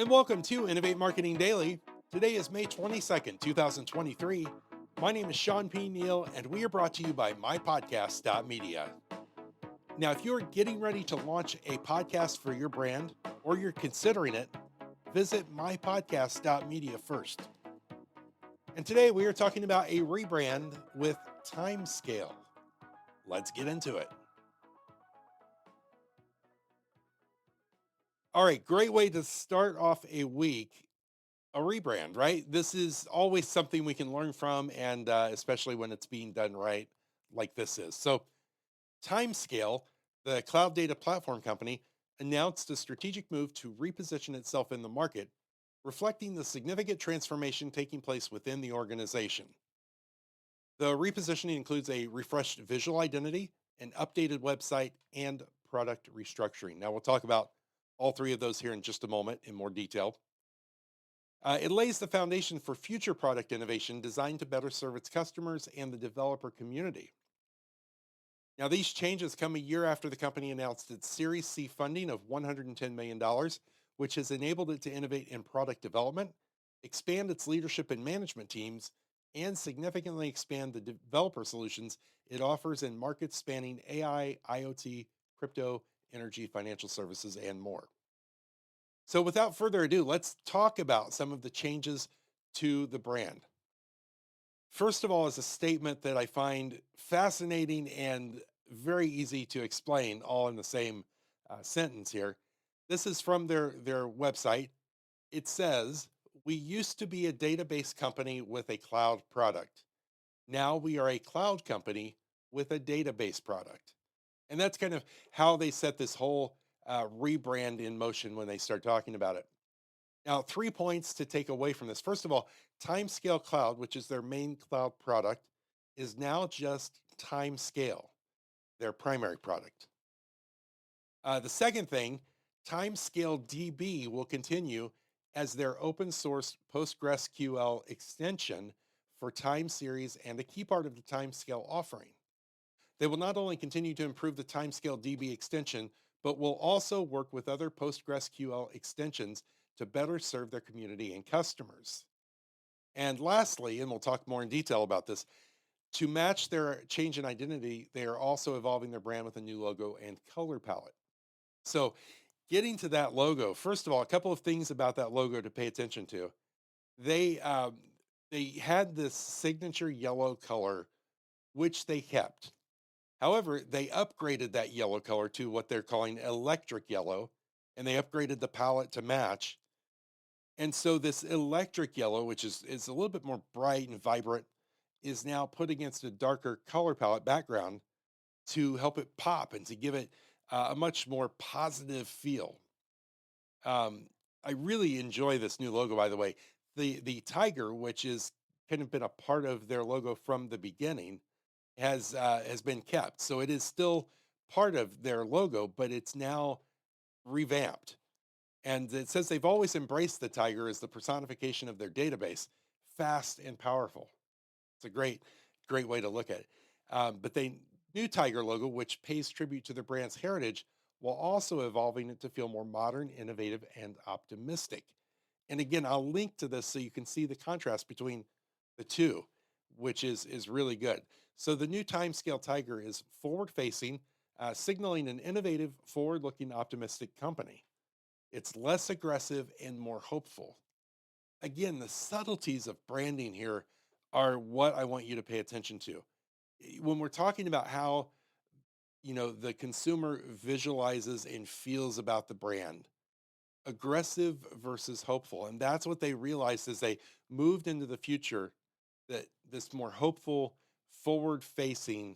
And welcome to Innovate Marketing Daily. Today is May 22nd, 2023. My name is Shawn P Neal, and we are brought to you by MyPodcast.Media. Now, if you're getting ready to launch a podcast for your brand or you're considering it, visit mypodcast.media first. And today we are talking about a rebrand with Timescale. Let's get into it. All right, great way to start off a week, a rebrand, right? This is always something we can learn from, and especially when it's being done right, like this is. So, Timescale, the cloud data platform company, announced a strategic move to reposition itself in the market, reflecting the significant transformation taking place within the organization. The repositioning includes a refreshed visual identity, an updated website, and product restructuring. Now, we'll talk about all three of those here in just a moment in more detail. It lays the foundation for future product innovation designed to better serve its customers and the developer community. Now, these changes come a year after the company announced its Series C funding of $110 million, which has enabled it to innovate in product development, expand its leadership and management teams, and significantly expand the developer solutions it offers in markets spanning AI, IoT, crypto, energy, financial services, and more. So, without further ado, let's talk about some of the changes to the brand. First of all, is a statement that I find fascinating and very easy to explain, all in the same sentence here. This is from their website. It says, "We used to be a database company with a cloud product. Now we are a cloud company with a database product." And that's kind of how they set this whole rebrand in motion when they start talking about it. Now, 3 points to take away from this. First of all, Timescale Cloud, which is their main cloud product, is now just Timescale, their primary product. The second thing, Timescale DB will continue as their open source PostgreSQL extension for time series and a key part of the Timescale offering. They will not only continue to improve the Timescale DB extension, but will also work with other PostgreSQL extensions to better serve their community and customers. And lastly, and we'll talk more in detail about this, to match their change in identity, they are also evolving their brand with a new logo and color palette. So, getting to that logo, first of all, a couple of things about that logo to pay attention to. They they had this signature yellow color, which they kept. However, they upgraded that yellow color to what they're calling electric yellow, and they upgraded the palette to match. And so this electric yellow, which is a little bit more bright and vibrant, is now put against a darker color palette background to help it pop and to give it a much more positive feel. I really enjoy this new logo, by the way. The tiger, which is kind of been a part of their logo from the beginning, has been kept. So it is still part of their logo, but it's now revamped. And it says they've always embraced the tiger as the personification of their database, fast and powerful. It's a great way to look at it. But they new tiger logo, which pays tribute to the brand's heritage, while also evolving it to feel more modern, innovative, and optimistic. And again, I'll link to this so you can see the contrast between the two, which is really good. So the new Timescale Tiger is forward facing, signaling an innovative, forward looking, optimistic company. It's less aggressive and more hopeful. Again, the subtleties of branding here are what I want you to pay attention to. When we're talking about how, the consumer visualizes and feels about the brand, aggressive versus hopeful. And that's what they realized as they moved into the future, that this more hopeful, forward facing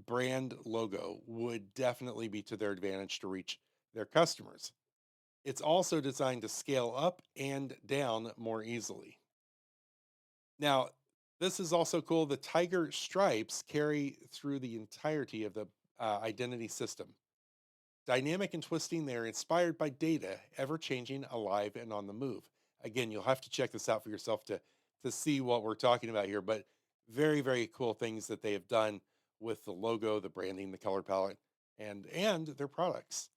brand logo would definitely be to their advantage to reach their customers. It's also designed to scale up and down more easily. Now, this is also cool. The tiger stripes carry through the entirety of the identity system. Dynamic and twisting, they're inspired by data, ever changing, alive, and on the move. Again, you'll have to check this out for yourself to see what we're talking about here, but very, very cool things that they have done with the logo, the branding, the color palette, and their products.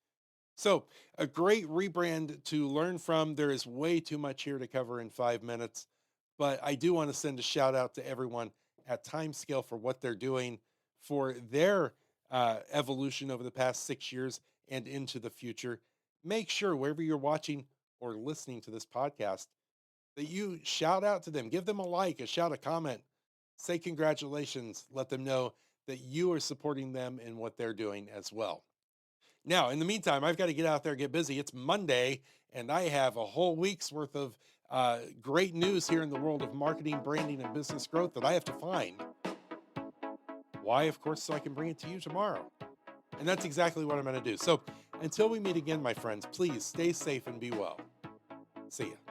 So, a great rebrand to learn from. There is way too much here to cover in 5 minutes, but I do want to send a shout out to everyone at Timescale for what they're doing for their evolution over the past 6 years and into the future. Make sure wherever you're watching or listening to this podcast that you shout out to them, give them a like, a shout, a comment, say congratulations, let them know that you are supporting them in what they're doing as well. Now, in the meantime, I've got to get out there, get busy. It's Monday, and I have a whole week's worth of great news here in the world of marketing, branding, and business growth that I have to find. Why? Of course, so I can bring it to you tomorrow. And that's exactly what I'm going to do. So until we meet again, my friends, please stay safe and be well. See ya.